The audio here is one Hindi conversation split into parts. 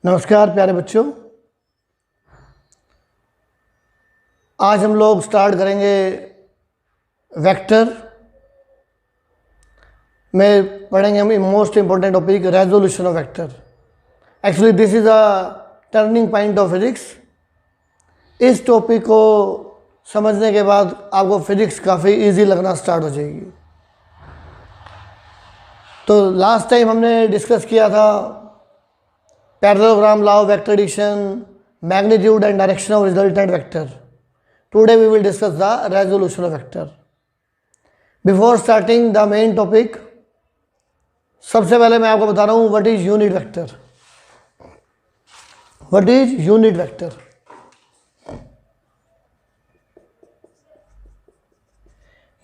नमस्कार प्यारे बच्चों। आज हम लोग स्टार्ट करेंगे वेक्टर में। पढ़ेंगे हम most important topic resolution of vector. Actually this is a turning point of physics. इस टॉपिक को समझने के बाद आपको फिजिक्स काफ़ी इजी लगना स्टार्ट हो जाएगी। तो लास्ट टाइम हमने डिस्कस किया था parallelogram, law of vector addition, magnitude and direction of resultant vector. Today we will discuss the resolution of vector. Before starting the main topic, सबसे पहले मैं आपको बता रहा हूँ what is unit vector. What is unit vector?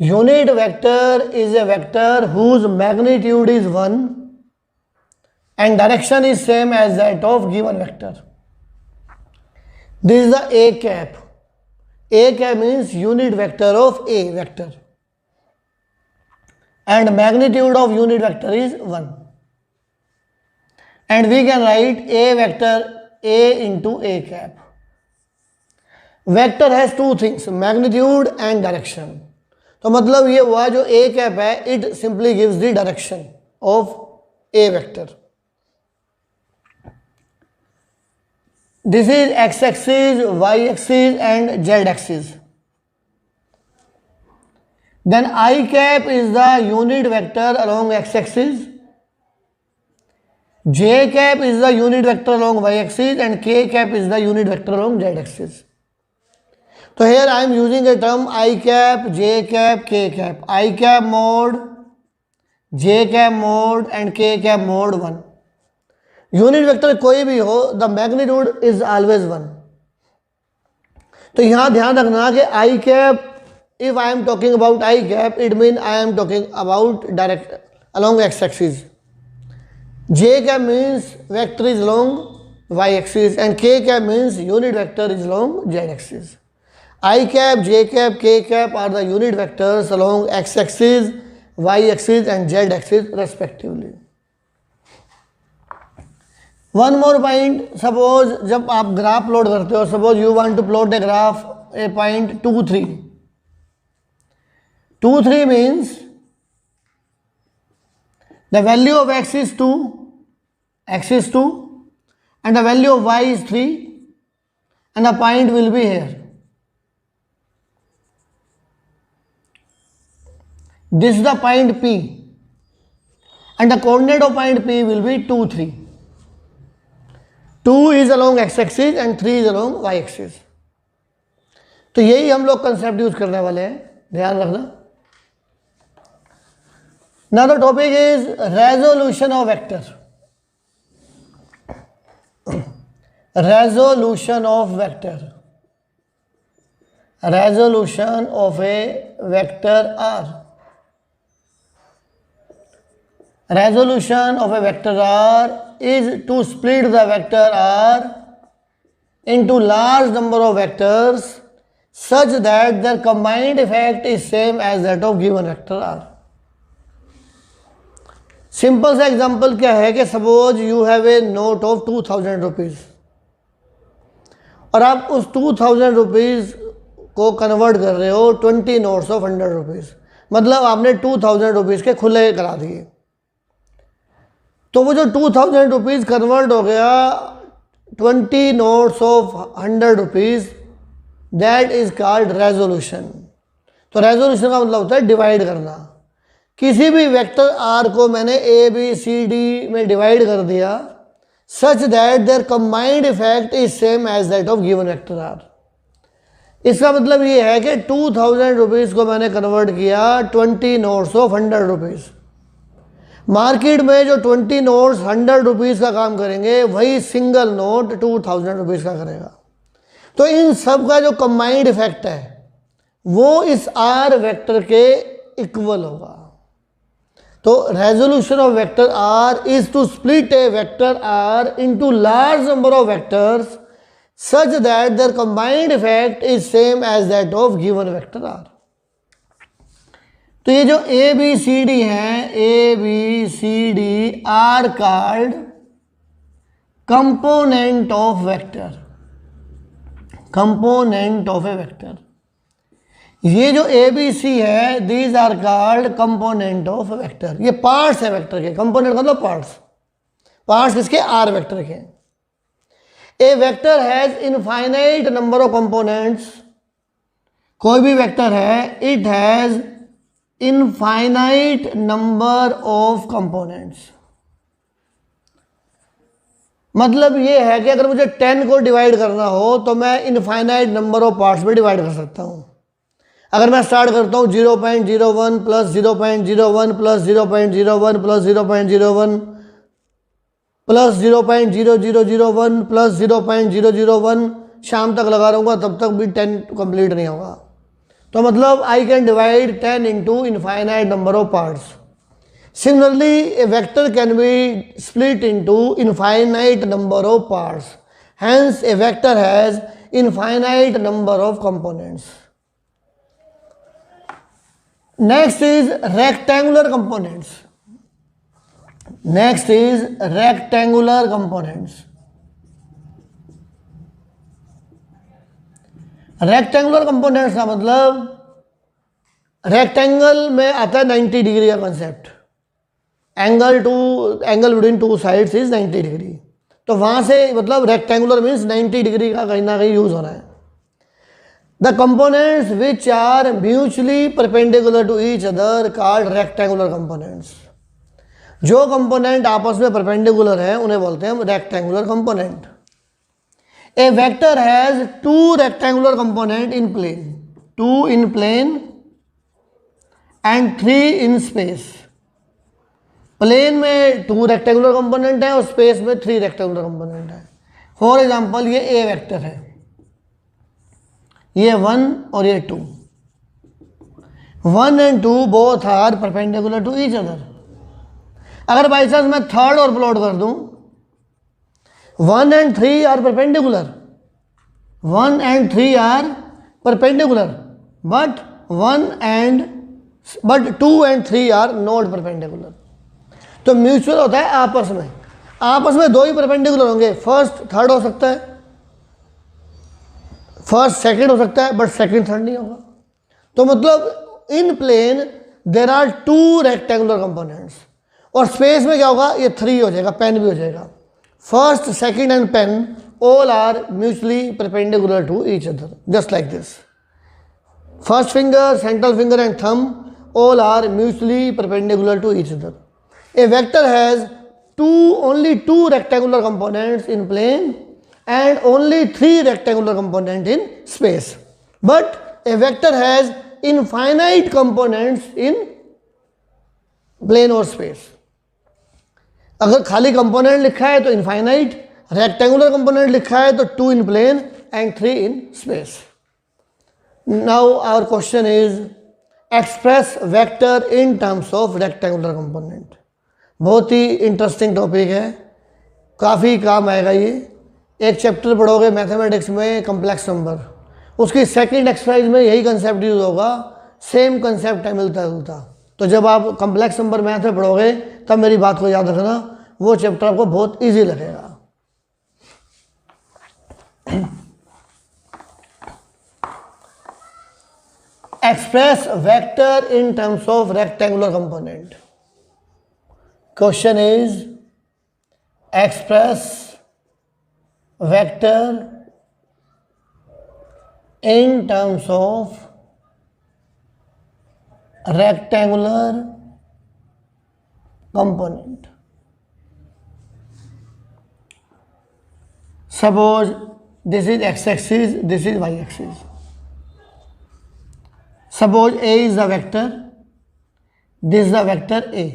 Unit vector is A vector whose magnitude is 1 and direction is same as that of given vector. This is the A cap. A cap means unit vector of A vector, and magnitude of unit vector is 1, and we can write A vector A into A cap. Vector has two things, magnitude and direction. तो मतलब ये हुआ जो A cap है, it simply gives the direction of A vector. This is x-axis, y-axis and z-axis. Then I cap is the unit vector along x-axis, j cap is the unit vector along y-axis and k cap is the unit vector along z-axis. So here I am using a term I cap, j cap, k cap. I cap mode, j cap mode and k cap mode 1. Unit vector कोई भी हो, द मैग्नीट्यूड इज ऑलवेज 1. तो यहां ध्यान रखना कि I cap, if I am talking about I cap, it mean I am talking about direct along X axis. J cap means vector is along Y axis and K cap means unit vector is along Z axis. I cap, J cap, K cap are the unit vectors along x axis, y axis and z axis respectively. One more point, suppose जब आप ग्राफ प्लॉट करते हो, suppose you want to plot a graph a point 2 3. 2 3 means the value of x is 2 and the value of y is 3 and the point will be here. This is the point P and the coordinate of point P will be 2 3. 2 is along x axis and 3 is along y axis. तो यही हम लोग कंसेप्ट यूज करने वाले हैं, ध्यान रखना. Now the topic is resolution of vector. Resolution of vector. Resolution of a vector R. Resolution of a vector R is to split the vector R into large number of vectors such that their combined effect is same as that of given vector R. Simple सा एग्जांपल क्या है कि suppose you have a note of 2000 rupees और आप उस 2000 रुपीज़ को कन्वर्ट कर रहे हो 20 नोट्स ऑफ 100 रुपीज़. मतलब आपने 2000 रुपीज़ के खुले करा दिए. तो वो जो 2000 रुपीज़ कन्वर्ट हो गया 20 notes of 100 rupees, that is called resolution. तो रेजोल्यूशन का मतलब होता है डिवाइड करना. किसी भी वेक्टर आर को मैंने ए बी सी डी में डिवाइड कर दिया such that their combined effect is same as that of given vector R. इसका मतलब ये है कि 2000 रुपीज़ को मैंने कन्वर्ट किया 20 नोट्स ऑफ 100 रुपीज़. मार्केट में जो 20 नोट्स 100 रुपीज़ का काम करेंगे वही सिंगल नोट 2000 रुपीज़ का करेगा. तो इन सब का जो कंबाइंड इफेक्ट है वो इस आर वेक्टर के इक्वल होगा. तो resolution of vector R is to split a vector R into large number of vectors such that their combined effect is same as that of given vector R. तो ये जो ए बी सी डी हैं, A B C D are called component of vector, component of A vector. ये जो ए बी सी है, these are called component of vector. ये पार्ट्स है वेक्टर के, कंपोनेंट मतलब पार्ट्स, पार्ट्स किसके, आर वेक्टर के। A vector has infinite number of components, कोई भी वेक्टर है, it has infinite number of components. मतलब ये है कि अगर मुझे 10 को डिवाइड करना हो तो मैं इनफाइनाइट नंबर ऑफ पार्ट्स में डिवाइड कर सकता हूँ। अगर मैं स्टार्ट करता हूँ 0.01 plus 0.01 plus 0.01 plus 0.01 plus 0.0001 plus 0.001, शाम तक लगा रहूँगा तब तक भी 10 कंप्लीट नहीं होगा। तो मतलब I can divide 10 into infinite number of parts. Similarly, a vector can be split into infinite number of parts. Hence, a vector has infinite number of components. Next is rectangular components. Next is rectangular components. Rectangular components का मतलब rectangle में आता है 90 डिग्री का concept. Angle between two sides is 90 degree. तो वहां से मतलब रेक्टेंगुलर मीन्स 90 डिग्री का कहीं ना कहीं यूज हो रहा है। The components which are mutually perpendicular to each other called rectangular components. जो कंपोनेंट आपस में परपेंडिकुलर है उन्हें बोलते हैं हम rectangular component. A vector has 2 rectangular component in plane, 2 in plane and 3 in space. Plane में 2 रेक्टेंगुलर कंपोनेंट है और स्पेस में 3 रेक्टेंगुलर कंपोनेंट है। फॉर एग्जांपल ये ए वेक्टर है, ये 1 और ये 2। 1 and 2 both are perpendicular to each other. अगर बाई चांस मैं थर्ड और प्लॉट कर दूं, 1 and 3 are perpendicular, 1 and 3 are perpendicular, but 2 and 3 are not perpendicular. तो म्यूचुअल होता है आपस में, आपस में 2 ही परपेंडिकुलर होंगे। फर्स्ट थर्ड हो सकता है, फर्स्ट सेकंड हो सकता है, बट सेकंड थर्ड नहीं होगा। तो मतलब in plane there are 2 rectangular components, और स्पेस में क्या होगा, ये 3 हो जाएगा, पेन भी हो जाएगा। First second and pen all are mutually perpendicular to each other, just like this. First finger, central finger and thumb all are mutually perpendicular to each other. A vector has only 2 rectangular components in plane and only 3 rectangular components in space. But a vector has infinite components in plane और space. अगर खाली component लिखा है तो infinite, rectangular component लिखा है तो 2 in plane and 3 in space. Now our question is express vector in terms of rectangular component. बहुत ही इंटरेस्टिंग टॉपिक है, काफ़ी काम आएगा ये। एक चैप्टर पढ़ोगे मैथमेटिक्स में कॉम्प्लेक्स नंबर, उसकी सेकंड एक्सरसाइज में यही कंसेप्ट यूज होगा, सेम कंसेप्ट है, मिलता जुलता। तो जब आप कॉम्प्लेक्स नंबर मैथ में पढ़ोगे तब मेरी बात को याद रखना, वो चैप्टर आपको बहुत ईजी लगेगा। Express vector in terms of rectangular component. Question is express vector in terms of rectangular component. Suppose this is x-axis, this is y-axis. Suppose A is the vector, this is the vector A.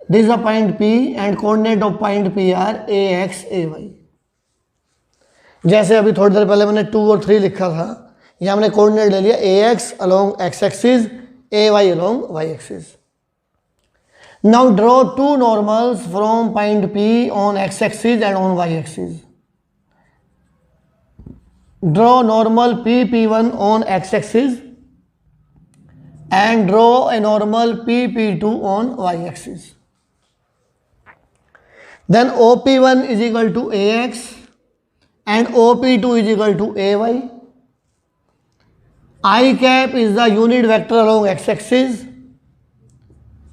This is a point P and coordinate of point P are AX, AY. जैसे अभी थोड़ी देर पहले मैंने 2 और 3 लिखा था, यहाँ हमने कोऑर्डिनेट ले लिया AX along x axis, AY along y axis. Now draw 2 normals from point P on x axis and on y axis. Draw normal P1 on x axis and draw a normal P2 on y axis. then OP1 is equal to AX and OP2 is equal to AY. I cap is the unit vector along x axis,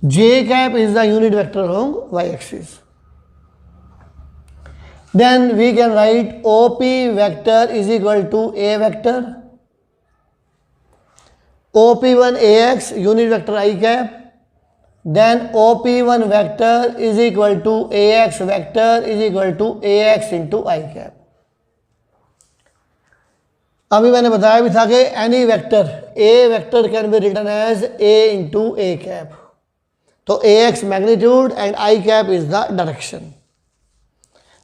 j cap is the unit vector along y axis. Then we can write OP vector is equal to A vector, OP1 AX unit vector I cap, then OP1 vector is equal to AX vector is equal to AX into I cap. अभी मैंने बताया भी था कि any vector A vector can be written as A into A cap. तो A X magnitude and I cap is the direction.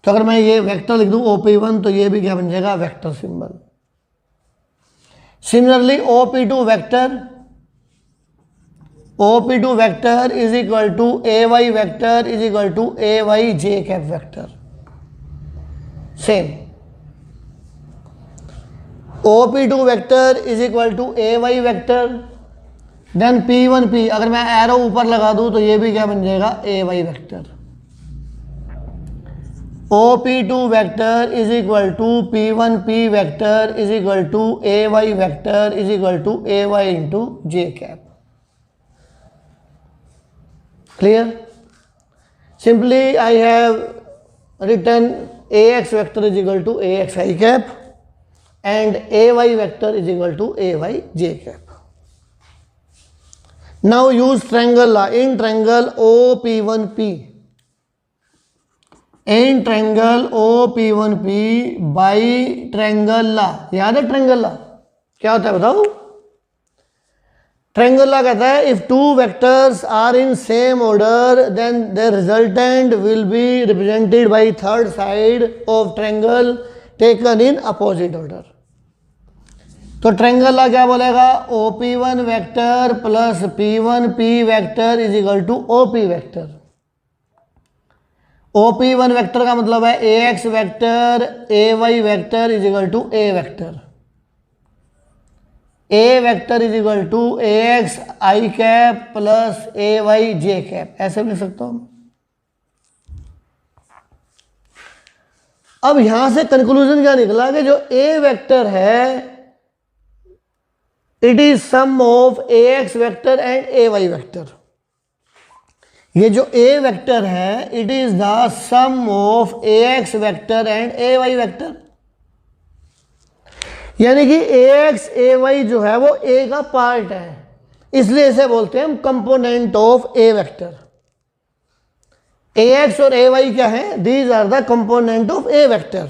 तो अगर मैं ये वेक्टर लिख दूं OP1 तो ये भी क्या बन जाएगा, vector symbol. Similarly OP2 vector is equal to AY vector is equal to AY j cap vector. Same OP2 vector is equal to AY vector, then P1P अगर मैं एरो ऊपर लगा दूं तो ये भी क्या बन जाएगा, AY vector. OP2 vector is equal to P1P vector is equal to AY vector is equal to AY into j cap. Clear? Simply I have written AX vector is equal to AX I cap and AY vector is equal to AY j cap. Now use triangle law. In triangle OP1P, in triangle OP1P by triangle law. याद है triangle law क्या होता है बताओ? Triangle law कहता है if two vectors are in same order then their resultant will be represented by third side of triangle taken in opposite order. तो ट्रायंगल ला क्या बोलेगा, OP1 vector plus P1P vector is equal to OP vector. OP1 vector का मतलब है AX vector AY vector is equal to A vector. A vector is equal to AX I cap plus AY j cap. ऐसे भी लिख सकता हूं. अब यहां से कंक्लूजन क्या निकला कि जो A वेक्टर है it is sum of AX vector and AY vector. ये जो A वेक्टर है it is the sum of AX vector and AY vector. यानी कि AX AY जो है वो A का पार्ट है, इसलिए इसे बोलते हैं हम component of A vector. AX और AY क्या है, these are the component of A vector.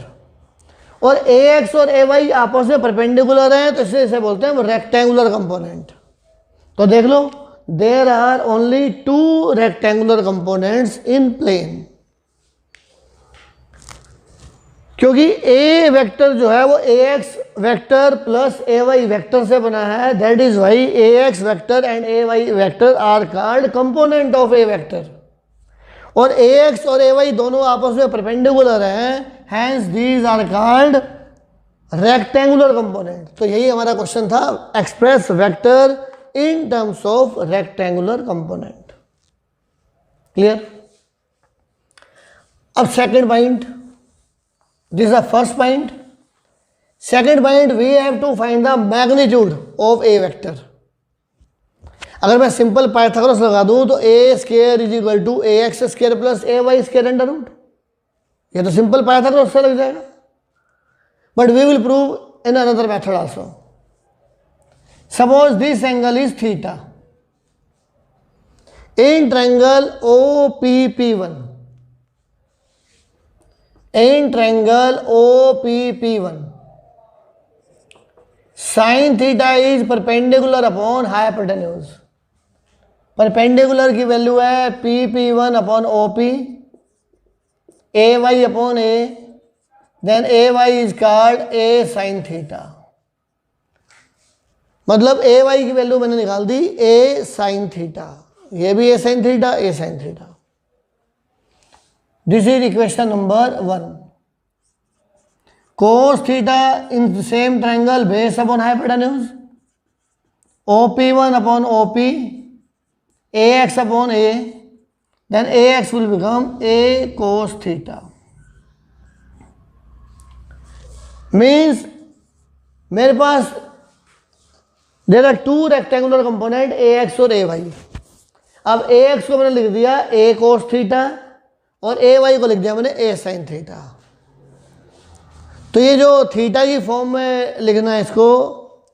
और AX और AY आपस में परपेंडिकुलर हैं तो इसलिए इसे बोलते हैं रेक्टेंगुलर कंपोनेंट. तो देख लो there are only two rectangular components in plane. क्योंकि A वेक्टर जो है वो AX vector plus AY vector से बना है, that is why AX vector and AY vector are called component of A vector. और AX और AY दोनों आपस में परपेंडिकुलर हैं, hence these are called rectangular component. तो यही हमारा क्वेश्चन था, express vector in terms of rectangular component. Clear? अब second point, this is the first point. Second point, we have to find the magnitude of A vector. अगर मैं सिंपल पाइथागोरस लगा दूं तो A square is equal to AX square plus AY square under root. ये तो सिंपल पाइथागोरस से लग जाएगा, but we will prove in another method also. Suppose this angle is theta. In triangle OPP1, in triangle OPP1 sin theta is perpendicular upon hypotenuse. Perpendicular की वैल्यू है PP1 upon OP, AY upon A, then AY is called A sin theta. मतलब AY की वैल्यू मैंने निकाल दी A sin थीटा. ये भी A sin theta, A sin theta. This is equation number 1. Cos theta in the same triangle base upon hypotenuse, OP1 upon OP, AX upon A, then ax will become a cos theta. Means मेरे पास there are two rectangular component ax और ay. अब ax को मैंने लिख दिया a cos थीटा और ay को लिख दिया मैंने a sin थीटा. तो ये जो थीटा की फॉर्म में लिखना है इसको,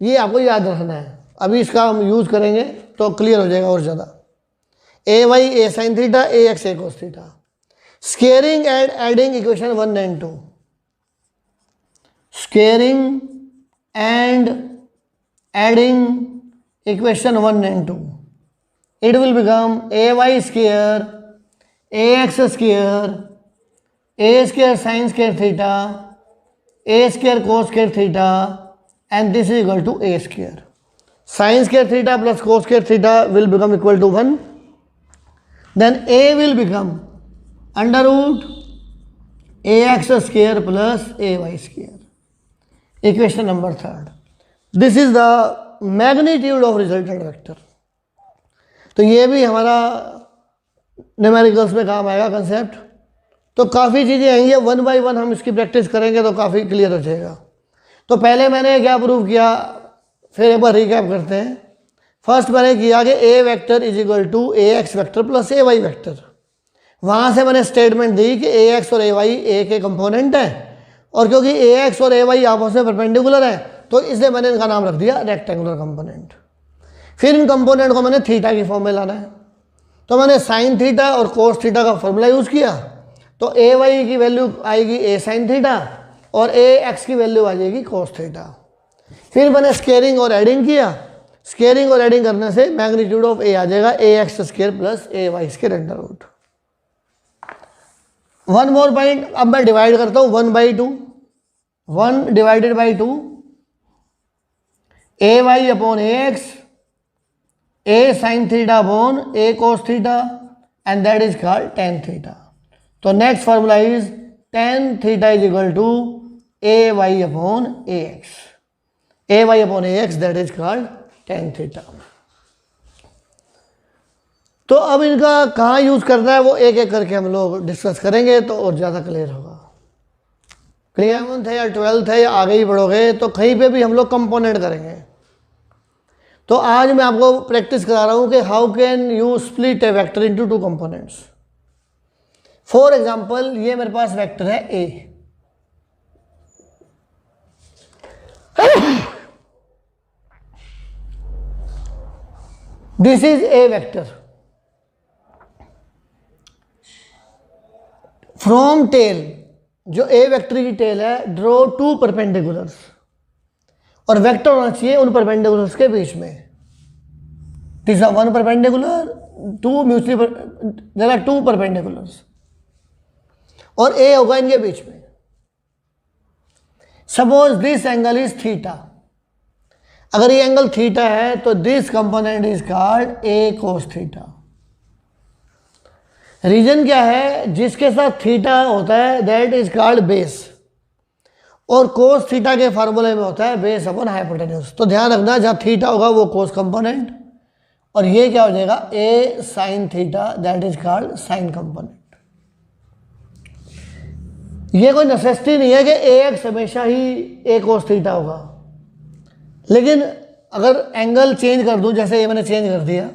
ये आपको याद रखना है. अभी इसका हम यूज़ करेंगे तो क्लियर हो जाएगा और ज़्यादा. A Y A sine theta, A X A cos theta. Squaring and adding equation 1 and 2. Squaring and adding equation 1 and 2. It will become a y square, a x square, a square sin square theta, a square cos square theta, and this is equal to a square. Sin square theta plus cos square theta will become equal to 1. Then a will become under root ax square plus ay square. Equation number 3rd. This is the magnitude of resultant vector. तो ये भी हमारा न्यूमेरिकल्स में काम आएगा कंसेप्ट. तो काफ़ी चीज़ें आएंगी, 1 by 1 हम इसकी प्रैक्टिस करेंगे तो काफ़ी क्लियर हो जाएगा. तो पहले मैंने क्या प्रूव किया, फिर एक बार रिकैप करते हैं. फर्स्ट मैंने किया कि A vector is equal to A X vector plus A Y vector. वहाँ से मैंने स्टेटमेंट दी कि ए एक्स और ए वाई ए के कंपोनेंट हैं, और क्योंकि ए एक्स और ए वाई आपस में परपेंडिकुलर है तो इसलिए मैंने इनका नाम रख दिया रेक्टेंगुलर कंपोनेंट. फिर इन कंपोनेंट को मैंने थीटा की फॉर्म में लाना है, तो मैंने साइन थीटा और कोस थीटा का फॉर्मूला यूज़ किया. तो ए वाई की वैल्यू आएगी ए साइन थीटा और ए एक्स की वैल्यू आ जाएगी कोस थीटा. फिर मैंने स्केयरिंग और एडिंग किया. स्केयरिंग और एडिंग करने से मैग्नीट्यूड ऑफ ए आ जाएगा A X square plus A Y square under root. One more point, अब मैं डिवाइड करता हूँ 1/2. 1 divided by 2 A Y upon A X, A sine theta upon A cos theta, and that is called tan theta. तो next formula is tan theta is equal to A Y upon A X. A Y upon A X that is called tan theta. तो अब इनका कहाँ यूज़ करना है वो एक एक करके हम लोग डिस्कस करेंगे तो और ज़्यादा क्लियर होगा. क्लियर 11th है या 12th है या आगे ही बढ़ोगे तो कहीं पे भी हम लोग कंपोनेंट करेंगे. तो आज मैं आपको प्रैक्टिस करा रहा हूँ कि how can you split a vector into 2 components. For example ये मेरे पास वेक्टर है A. This is A vector. From tail, जो ए वेक्टर की टेल है, ड्रॉ 2 परपेंडिकुलर्स, और वेक्टर होना चाहिए उन परपेंडिकुलर्स के बीच में. This are 1 perpendicular, 2 mutually, there are 2 perpendiculars, और ए होगा इनके बीच में. Suppose this angle is theta. अगर ये एंगल थीटा है तो this component is called A cos theta. Reason क्या है, जिसके साथ थीटा होता है दैट इज कॉल्ड बेस, और कोस थीटा के फार्मूले में होता है बेस अपॉन हाइपोटेन्यूज. तो ध्यान रखना, जहाँ थीटा होगा वो कोस कंपोनेंट, और ये क्या हो जाएगा A sine theta that is called sine component. ये कोई नेसेसिटी नहीं है कि ए एक्स हमेशा ही ए कोस थीटा होगा, लेकिन अगर एंगल चेंज कर दूं, जैसे ये मैंने चेंज कर दिया,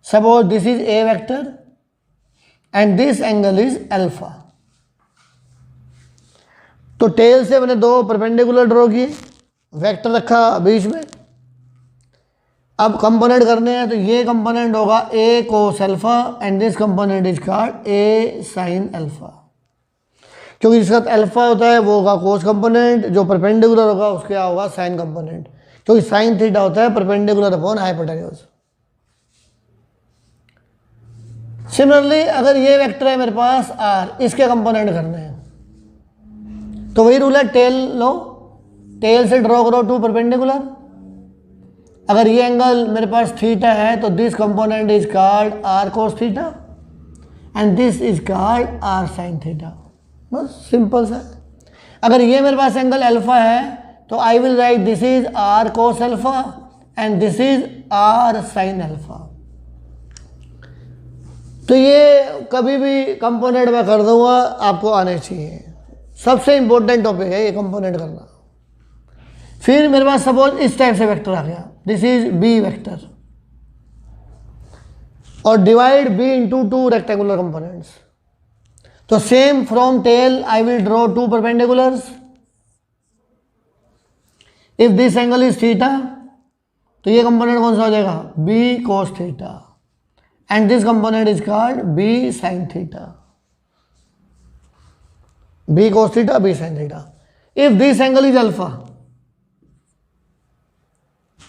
suppose this is A vector and this angle is alpha. तो टेल से मैंने 2 परपेंडिकुलर ड्रॉ किए, वेक्टर रखा बीच में. अब कंपोनेंट करने हैं तो ये कंपोनेंट होगा A cos alpha and this component is called A sine alpha. क्योंकि जिसके साथ अल्फा होता है वो होगा कोस कंपोनेंट, जो परपेंडिकुलर होगा उसके क्या होगा साइन कंपोनेंट, क्योंकि साइन थीटा होता है परपेंडिकुलर अपॉन हाइपोटेन्यूज. सिमिलरली अगर ये वेक्टर है मेरे पास आर, इसके कंपोनेंट करने हैं तो वही रूल है, टेल लो, टेल से ड्रॉ करो 2 परपेंडिकुलर. अगर ये एंगल मेरे पास थीटा है तो this component is called R cos theta and this is called R sine theta. बस सिंपल सा. अगर ये मेरे पास एंगल अल्फा है तो I will write this is R cos alpha and this is R sine alpha. तो ये कभी भी कंपोनेंट में कर दूंगा, आपको आने चाहिए। सबसे इंपॉर्टेंट टॉपिक है ये कंपोनेंट करना। फिर मेरे पास सपोज इस टाइप से वेक्टर आ गया, दिस इज बी वेक्टर, और divide B into two rectangular components. तो same from tail I will draw two perpendiculars. If this angle is theta, तो ये कंपोनेंट कौन सा हो जाएगा, B cos theta, and this component is called B sine theta. B cos theta, B sine theta. If this angle is alpha,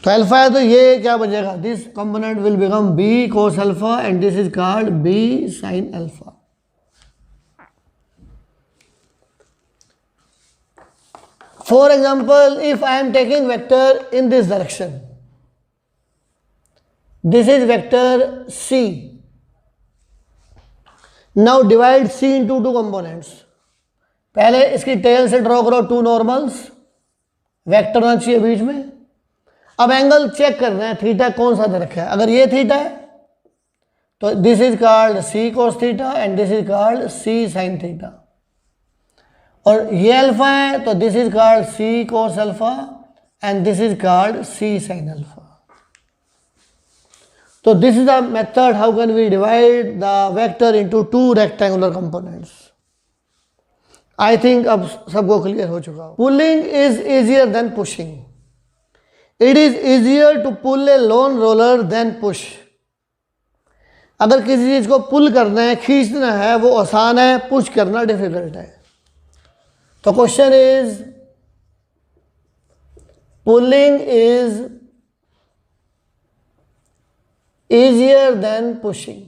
तो अल्फा है तो ये क्या बचेगा, this component will become B cos alpha and this is called B sine alpha. For example, if I am taking vector in this direction, this is vector C. Now divide C into two components. पहले इसकी टेल से ड्रॉ करो टू नॉर्मल्स, वेक्टर होना चाहिए बीच में। अब एंगल चेक करना है थीटा कौन सा दे रखा है। अगर ये थीटा है तो this is called C cos theta and this is called C sine theta. और ये अल्फा है तो this is called C cos alpha and this is called C sine alpha. तो this is the method how can we divide the vector into two rectangular components. I think अब सबको क्लियर हो चुका हो। Pulling is easier than pushing. It is easier to pull a loan roller then push. अगर किसी चीज को पुल करना है, खींचना है, वो आसान है, पुश करना डिफिकल्ट है। तो question is, pulling is easier than pushing.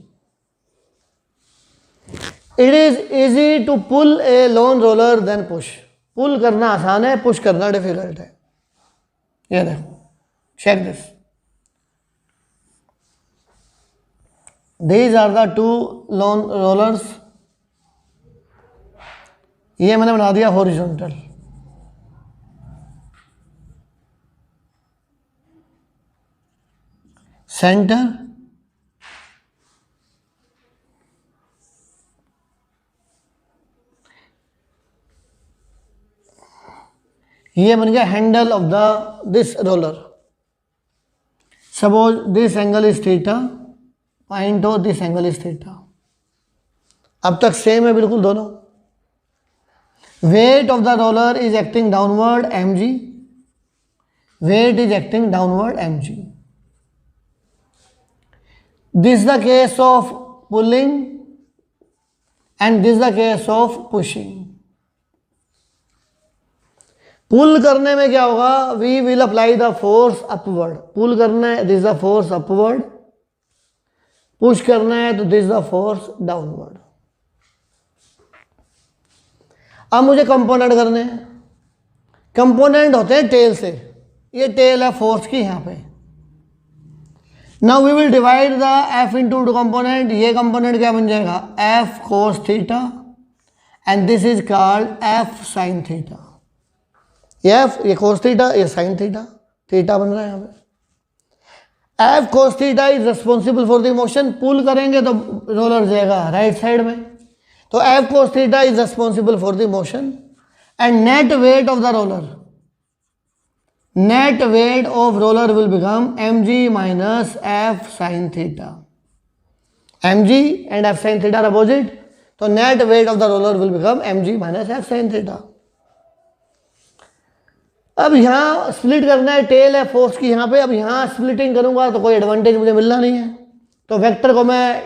It is easy to pull a lone roller than push. पुल करना आसान है, पुश करना डिफिकल्ट है। ये देखो, check this. These are the two lone rollers. ये मैंने बना दिया हॉरिजॉन्टल। सेंटर, ये बन गया handle of the this roller. Suppose this angle is theta, point of this angle is theta. अब तक सेम है बिल्कुल दोनों। Weight of the roller is acting downward mg, weight is acting downward mg। This the case of pulling and this the case of pushing. Pull करने में क्या होगा, we will apply the force upward. Pull करना है, this the force upward. Push करना है तो दिस द फोर्स डाउनवर्ड। अब मुझे कंपोनेंट करने हैं। कंपोनेंट होते हैं टेल से। ये टेल है फोर्स की यहाँ पे। Now we will divide the F into two component. ये कंपोनेंट क्या बन जाएगा, F cos theta and this is called F sine theta. ये कोस थीटा, ये साइन थीटा, थीटा बन रहा है यहाँ पे। F cos theta is responsible for the motion. Pull करेंगे तो रोलर जाएगा राइट साइड में, तो F cos theta is responsible for the motion and net weight of the roller, net weight of roller will become mg minus F sine theta. mg and F sine theta are opposite, तो net weight of the roller will become mg minus F sine theta. अब यहाँ स्प्लिट करना है, टेल है फोर्स की यहाँ पे। अब यहाँ स्प्लिटिंग करूँगा तो कोई एडवांटेज मुझे मिलना नहीं है, तो वेक्टर को मैं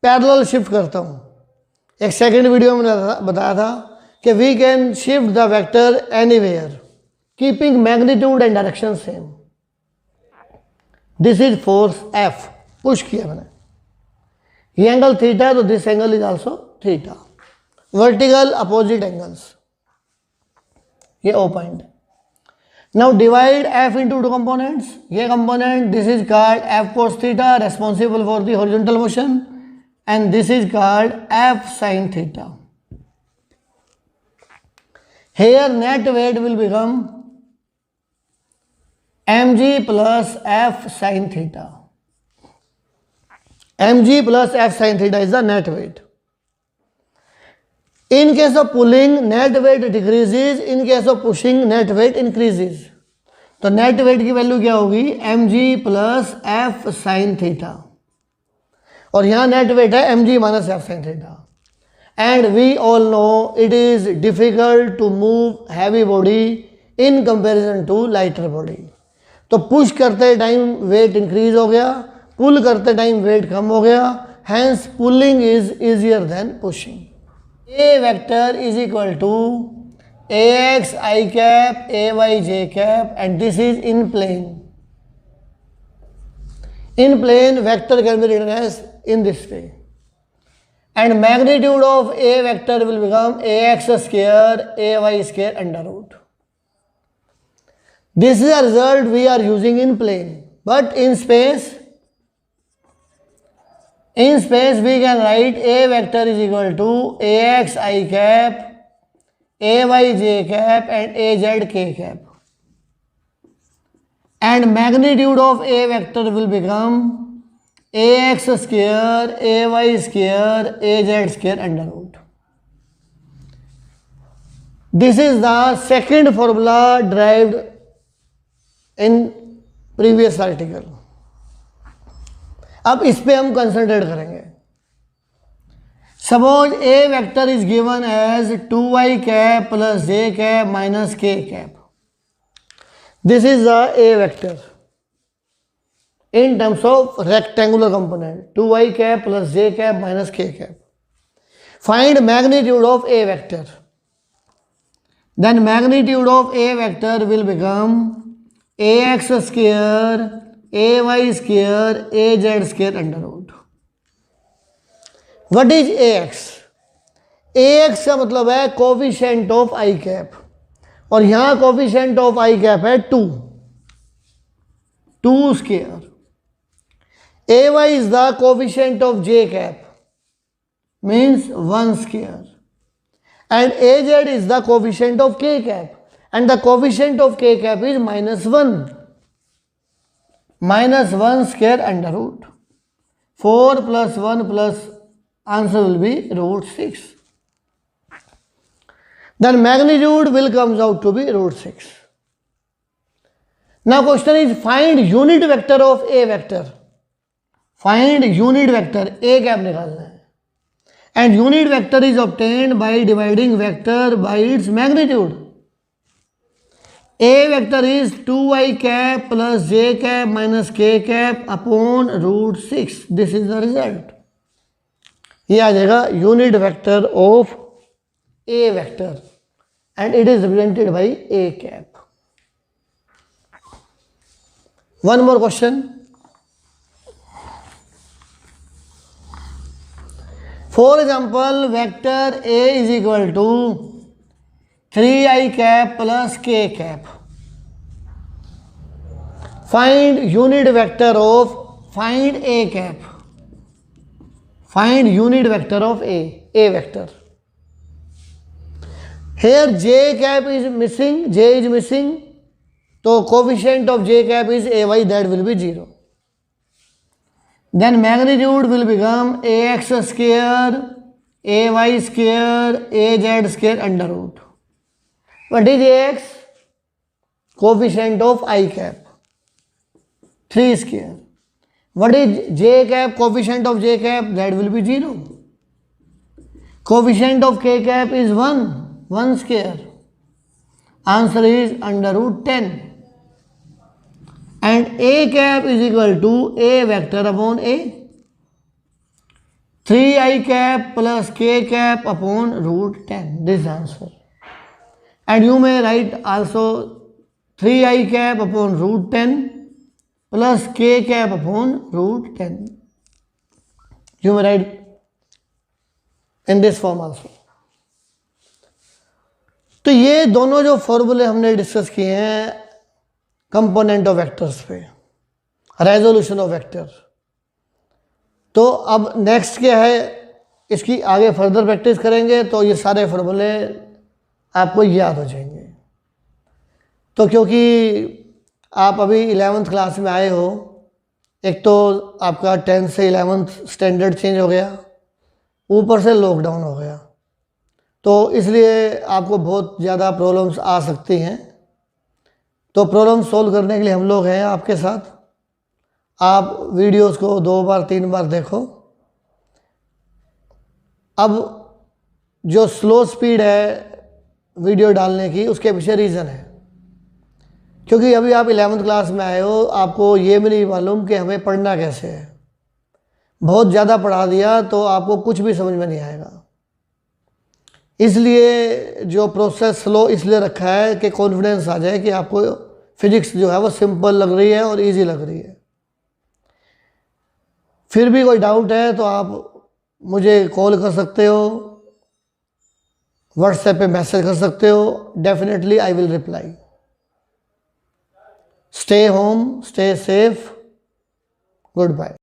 पैरेलल शिफ्ट करता हूँ। एक सेकंड वीडियो में बताया था कि we can shift the vector anywhere keeping magnitude and direction same. This is force F, push किया मैंने। ये एंगल थीटा है तो this angle is also theta. Vertical opposite angles, ये ओ पॉइंट है। Now divide f into two components. ये component, this is called f cos theta, responsible for the horizontal motion, and this is called f sin theta. Here net weight will become mg plus f sin theta. mg plus f sin theta is the net weight. In case of pulling, net weight decreases. In case of pushing, net weight increases. तो नेट वेट की वैल्यू क्या होगी, mg plus F sine theta, और यहाँ नेट वेट है mg minus F sine theta. And we all know it is difficult to move heavy body in comparison to lighter body. तो पुश करते टाइम वेट इंक्रीज हो गया, पुल करते टाइम वेट कम हो गया, hence pulling is easier than pushing. A vector is equal to ax I cap ay j cap and this is in plane. In plane vector can be written as in this way, and magnitude of a vector will become ax square ay square under root. This is a result we are using in plane, but in space we can write a vector is equal to ax I cap ay j cap and az k cap, and magnitude of a vector will become ax square ay square az square under root. This is the second formula derived in previous article. अब इस पे हम कंसंट्रेट करेंगे. Suppose a vector is given as 2y cap plus j cap minus k cap. This is the a vector in terms of rectangular component, 2y cap plus j cap minus k cap. Find magnitude of a vector. Then magnitude of a vector will become ax square ay square az square under root. What is ax? ax का मतलब है कोफिशिएंट ऑफ आई कैप, और यहां कोफिशिएंट ऑफ आई कैप है 2 square. ay is the coefficient of j cap, means 1 square, and az is the coefficient of k cap, and the coefficient of k cap is -1. -1 square under root. 4 plus 1 plus answer will be root 6. Then magnitude will comes out to be root 6. Now question is find unit vector of a vector. Find unit vector, a cap निकालना है, and unit vector is obtained by dividing vector by its magnitude. A vector is 2y cap plus j cap minus k cap upon root 6. This is the result. ये आ जाएगा unit vector of A vector, and it is represented by A cap. One more question. For example vector A is equal to 3i cap plus K cap. Find unit vector of, find A cap, find unit vector of a vector. Here j cap is missing, j is missing, so coefficient of j cap is ay, that will be 0. Then magnitude will become ax square ay square az square under root. What is ax? Coefficient of I cap, 3 square. What is j cap? Coefficient of j cap, that will be 0. Coefficient of k cap is 1 square. Answer is under root 10. And a cap is equal to a vector upon a. 3i cap plus k cap upon root 10. This answer. And you may write also 3i cap upon root 10 plus k cap upon root 10. You may write in this form also. तो ये दोनों जो फॉर्मूले हमने डिस्कस किए हैं कंपोनेंट ऑफ वेक्टर्स पे, रेजोल्यूशन ऑफ वेक्टर, तो अब नेक्स्ट क्या है, इसकी आगे फर्दर प्रैक्टिस करेंगे तो ये सारे फॉर्मूले आपको याद हो जाएंगे. तो क्योंकि आप अभी 11th क्लास में आए हो एक तो आपका 10th से 11th स्टैंडर्ड चेंज हो गया, ऊपर से लॉकडाउन हो गया, तो इसलिए आपको बहुत ज़्यादा प्रॉब्लम्स आ सकती हैं। तो प्रॉब्लम सॉल्व करने के लिए हम लोग हैं आपके साथ। आप वीडियोस को 2 बार 3 बार देखो। अब जो स्लो स्पीड है वीडियो डालने की, उसके पीछे रीज़न है, क्योंकि अभी आप 11th क्लास में आए हो, आपको ये भी नहीं मालूम कि हमें पढ़ना कैसे है। बहुत ज़्यादा पढ़ा दिया तो आपको कुछ भी समझ में नहीं आएगा। इसलिए जो प्रोसेस स्लो इसलिए रखा है कि कॉन्फिडेंस आ जाए कि आपको फिजिक्स जो है वो सिंपल लग रही है और इजी लग रही है। फिर भी कोई डाउट है तो आप मुझे कॉल कर सकते हो, व्हाट्सएप पे मैसेज कर सकते हो। Definitely I will reply. Stay home, stay safe, good bye.